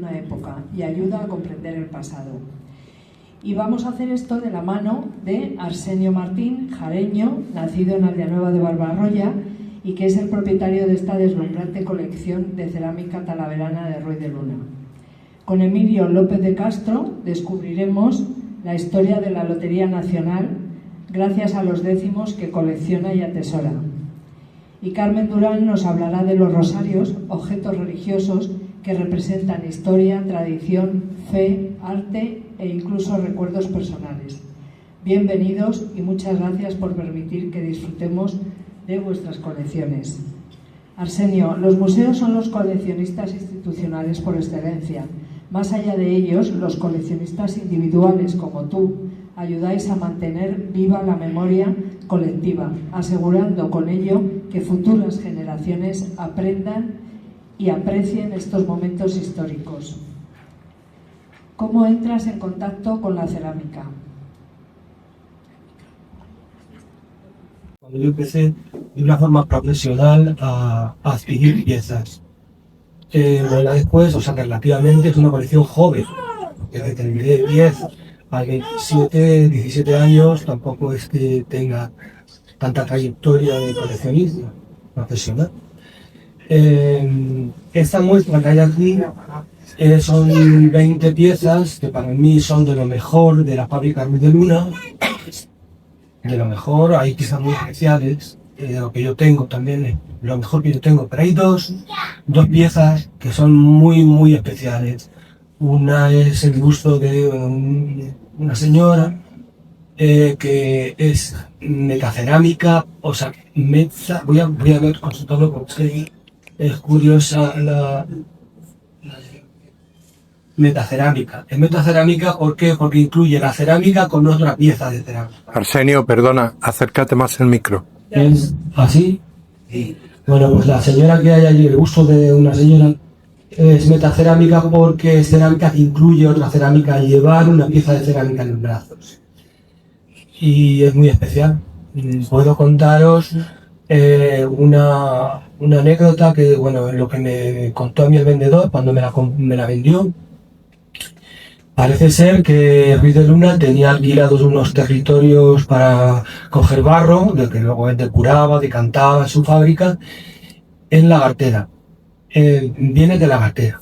una época y ayuda a comprender el pasado. Y vamos a hacer esto de la mano de Arsenio Martín, jareño, nacido en Aldeanueva de Barbarroya y que es el propietario de esta deslumbrante colección de cerámica talaverana de Ruiz de Luna. Con Emilio López de Castro descubriremos la historia de la Lotería Nacional gracias a los décimos que colecciona y atesora. Y Carmen Durán nos hablará de los rosarios, objetos religiosos que representan historia, tradición, fe, arte e incluso recuerdos personales. Bienvenidos y muchas gracias por permitir que disfrutemos de vuestras colecciones. Arsenio, los museos son los coleccionistas institucionales por excelencia. Más allá de ellos, los coleccionistas individuales como tú ayudáis a mantener viva la memoria colectiva, asegurando con ello que futuras generaciones aprendan y aprecien estos momentos históricos. ¿Cómo entras en contacto con la cerámica? Cuando yo empecé de una forma profesional a adquirir piezas, después, relativamente es una colección joven, desde que terminé de 10 a 27, 17 años, tampoco es que tenga tanta trayectoria de coleccionista profesional. Esta muestra que hay aquí son 20 piezas que para mí son de lo mejor de la fábrica Ruiz de Luna. De lo mejor, hay piezas muy especiales, de lo que yo tengo también, lo mejor que yo tengo, pero hay dos piezas que son muy especiales. Una es el busto de una señora que es metacerámica, voy a ver consultarlo porque es curiosa la metacerámica. Es metacerámica ¿por qué? Porque incluye la cerámica con otra pieza de cerámica. Arsenio, perdona, acércate más el micro. ¿Es así? Sí. Bueno, pues la señora que hay allí, el busto de una señora, es metacerámica porque es cerámica que incluye otra cerámica, llevar una pieza de cerámica en los brazos. Y es muy especial. Puedo contaros una anécdota que, lo que me contó a mí el vendedor cuando me la vendió. Parece ser que Ruiz de Luna tenía alquilados unos territorios para coger barro, del que luego él depuraba, decantaba en su fábrica, en Lagartera. Viene de Lagartera.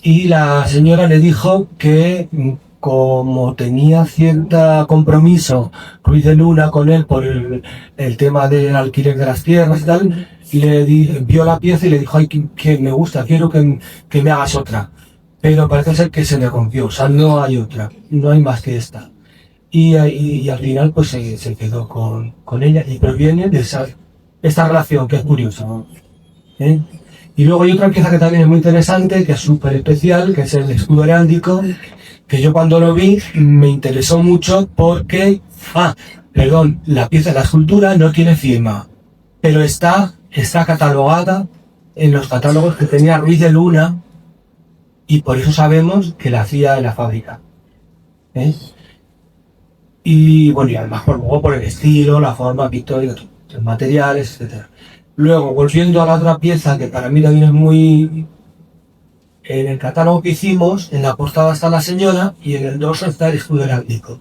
Y la señora le dijo que, como tenía cierto compromiso Ruiz de Luna con él por el tema del alquiler de las tierras y tal, vio la pieza y le dijo, ay, que me gusta, quiero que me hagas otra. Pero parece ser que se le rompió, no hay otra, no hay más que esta. Y al final pues se quedó con ella y proviene de esta relación que es curiosa. Y luego hay otra pieza que también es muy interesante, que es súper especial, que es el escudo heráldico, que yo cuando lo vi me interesó mucho porque, la escultura no tiene firma, pero está catalogada en los catálogos que tenía Ruiz de Luna, y por eso sabemos que la hacía en la fábrica. Y además luego por el estilo, la forma pictórica, los materiales, etc. Luego, volviendo a la otra pieza, que para mí también es muy... En el catálogo que hicimos, en la portada está la señora y en el dorso está el escudo heráldico.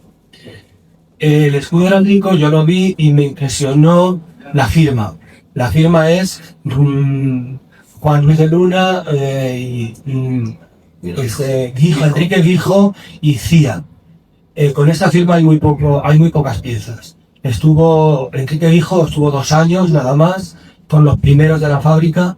El escudo heráldico yo lo vi y me impresionó la firma. La firma es Juan Ruiz de Luna Enrique Guijo y Cía. Con esta firma hay muy pocas piezas. Enrique Guijo estuvo 2 años nada más, con los primeros de la fábrica,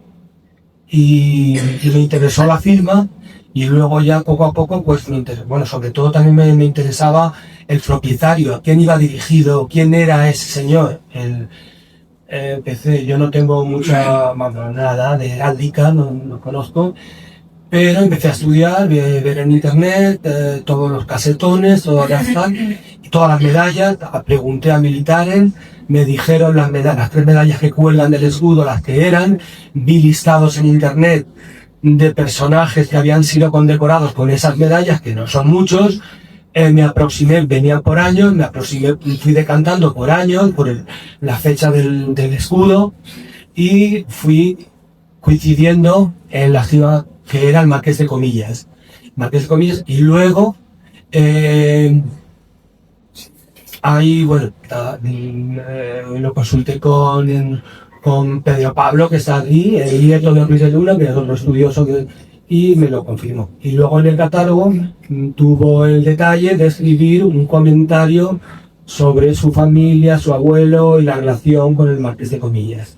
y me interesó la firma, y luego ya poco a poco pues me interesó. Sobre todo también me interesaba el propietario, a quién iba dirigido, quién era ese señor. Yo no tengo nada de heráldica, no conozco. Pero empecé a estudiar, ver en internet todos los casetones, todas las medallas, pregunté a militares, me dijeron las 3 medallas que cuelgan del escudo, las que eran, vi listados en internet de personajes que habían sido condecorados con esas medallas, que no son muchos, me aproximé, venían por años, fui decantando por años, por la fecha del escudo, y fui coincidiendo en las que era el Marqués de Comillas. Y luego ahí, bueno, lo consulté con Pedro Pablo, que está aquí, el nieto de Ruiz de Luna, que es otro estudioso, y me lo confirmó. Y luego en el catálogo tuvo el detalle de escribir un comentario sobre su familia, su abuelo y la relación con el Marqués de Comillas.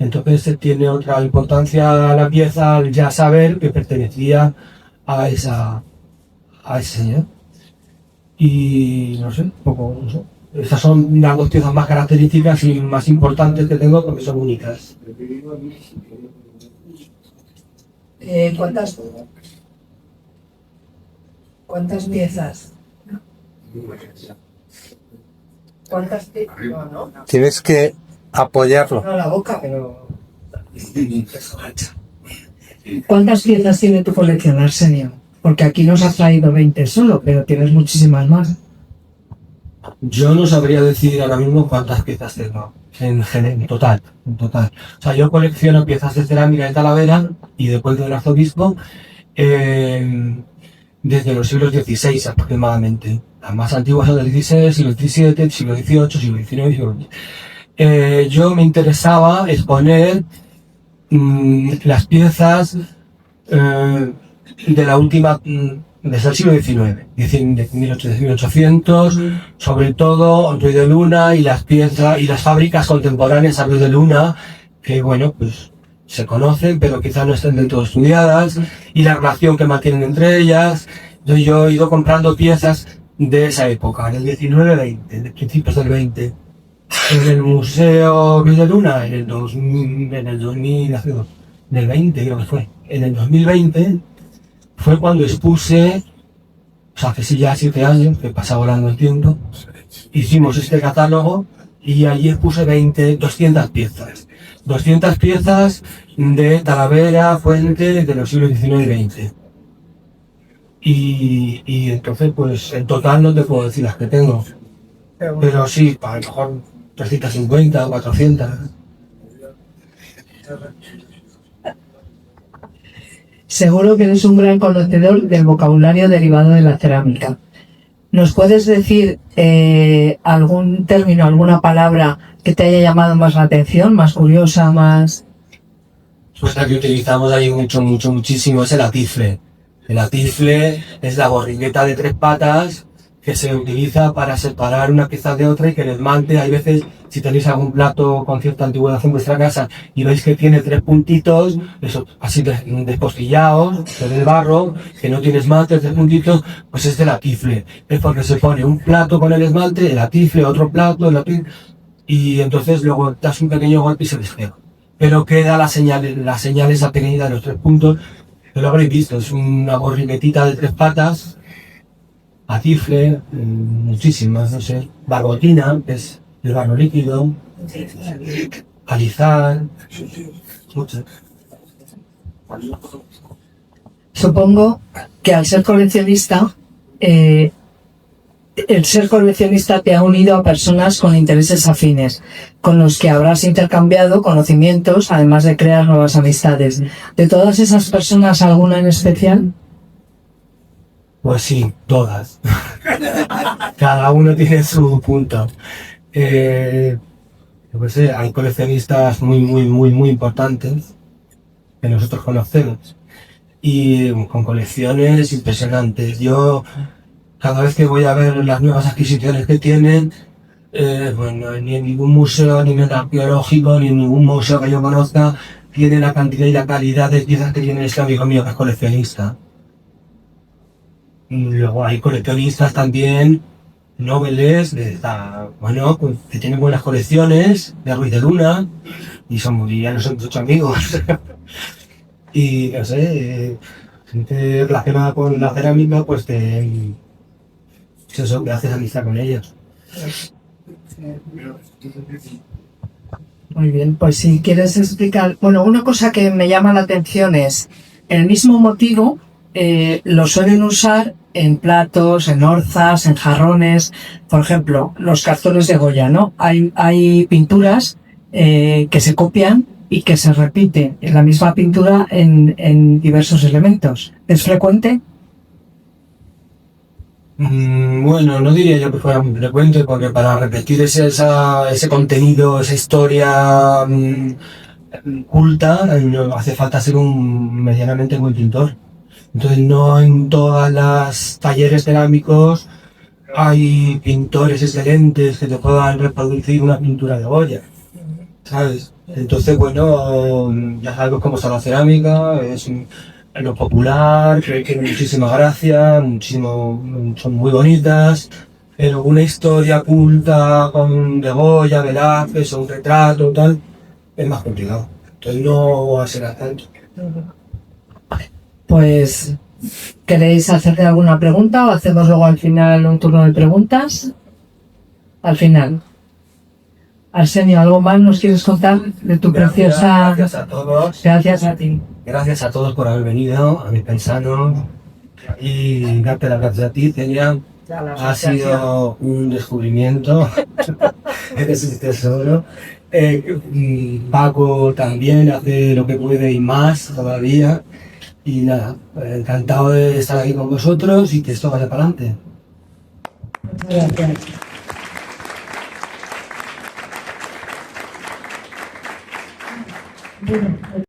Entonces tiene otra importancia la pieza al ya saber que pertenecía a ese señor. Y no sé, un poco, no sé. Estas son las dos piezas más características y más importantes que tengo porque son únicas. ¿Cuántas piezas? ¿Cuántas piezas? No. Tienes que apoyarlo. No la boca, pero... ¿Cuántas piezas tiene tu colección, Arsenio? Porque aquí nos has traído 20 solo, pero tienes muchísimas más. Yo no sabría decir ahora mismo cuántas piezas tengo en total. O sea, yo colecciono piezas de cerámica de Talavera y de Puente del Arzobispo desde los siglos XVI aproximadamente. Las más antiguas son del XVI, siglo XVII, siglo XVIII, siglo XIX y siglo XX. Yo me interesaba exponer las piezas de la última, desde el siglo XIX, de 1800, sobre todo Ruiz de Luna y las piezas y las fábricas contemporáneas a Ruiz de Luna, que bueno, pues se conocen, pero quizás no estén del todo estudiadas, y la relación que mantienen entre ellas. Entonces yo he ido comprando piezas de esa época, del 19-20, de principios del 20. En el Museo Ruiz de Luna, en el 2020 creo que fue, en el 2020, fue cuando expuse, o sea, hace sí ya 7 años, que pasa volando el tiempo, hicimos este catálogo y allí expuse 200 piezas. 200 piezas de Talavera, Fuente, de los siglos XIX y XX. Y entonces, pues, en total no te puedo decir las que tengo. Pero sí, a lo mejor 350 o 400. Seguro que eres un gran conocedor del vocabulario derivado de la cerámica. ¿Nos puedes decir algún término, alguna palabra que te haya llamado más la atención, más curiosa, más...? Pues la que utilizamos ahí muchísimo es el atifle. El atifle es la borriqueta de 3 patas que se utiliza para separar una pieza de otra y que el esmalte, hay veces, si tenéis algún plato con cierta antigüedad en vuestra casa y veis que tiene 3 puntitos, eso, así despostillados, del barro, que no tiene esmalte, 3 puntitos, pues es del atifle. Es porque se pone un plato con el esmalte, el atifle, otro plato, el atifle, y entonces luego das un pequeño golpe y se despega. Pero queda la señal esa pequeñita de los 3 puntos, que lo habréis visto, es una borriquetita de 3 patas, atifle, muchísimas, no sé, barbotina, que es el barro líquido, alizar, muchas. Supongo que al ser coleccionista, el ser coleccionista te ha unido a personas con intereses afines, con los que habrás intercambiado conocimientos, además de crear nuevas amistades. ¿De todas esas personas, alguna en especial? Pues sí, todas. Cada uno tiene su punto. Pues hay coleccionistas muy importantes que nosotros conocemos y con colecciones impresionantes. Yo, cada vez que voy a ver las nuevas adquisiciones que tienen, bueno, ni en ningún museo, ni en el arqueológico, ni en ningún museo que yo conozca, tiene la cantidad y la calidad de piezas que tiene este amigo mío que es coleccionista. Luego hay coleccionistas también, nobles, bueno, pues, que tienen buenas colecciones, de Ruiz de Luna, y ya no son muchos amigos. Y no sé, gente relacionada con la cerámica, pues eso, que haces amistad con ellos. Muy bien, pues si quieres explicar... Bueno, una cosa que me llama la atención es, el mismo motivo lo suelen usar en platos, en orzas, en jarrones, por ejemplo, los cartones de Goya, ¿no? Hay pinturas que se copian y que se repite en la misma pintura en diversos elementos. ¿Es frecuente? Bueno, no diría yo que fuera muy frecuente, porque para repetir ese contenido, esa historia culta, no hace falta ser un medianamente buen pintor. Entonces, no en todas las talleres cerámicos hay pintores excelentes que te puedan reproducir una pintura de Goya, ¿sabes? Entonces, bueno, ya sabemos cómo está la cerámica, es lo popular, que tiene muchísima gracia, son muy bonitas, pero una historia culta con de Goya, Velázquez o un retrato, tal, es más complicado. Entonces no va a ser tanto. Pues, ¿queréis hacerle alguna pregunta o hacemos luego al final un turno de preguntas? Al final. Arsenio, ¿algo más nos quieres contar de tu preciosa...? Gracias a todos. Gracias a ti. Gracias a todos por haber venido, a mis paisanos, y darte las gracias a ti, Celia. Ha sido un descubrimiento, eres un tesoro. Paco también hace lo que puede y más todavía. Y nada, encantado de estar aquí con vosotros y que esto vaya para adelante. Gracias. Bueno,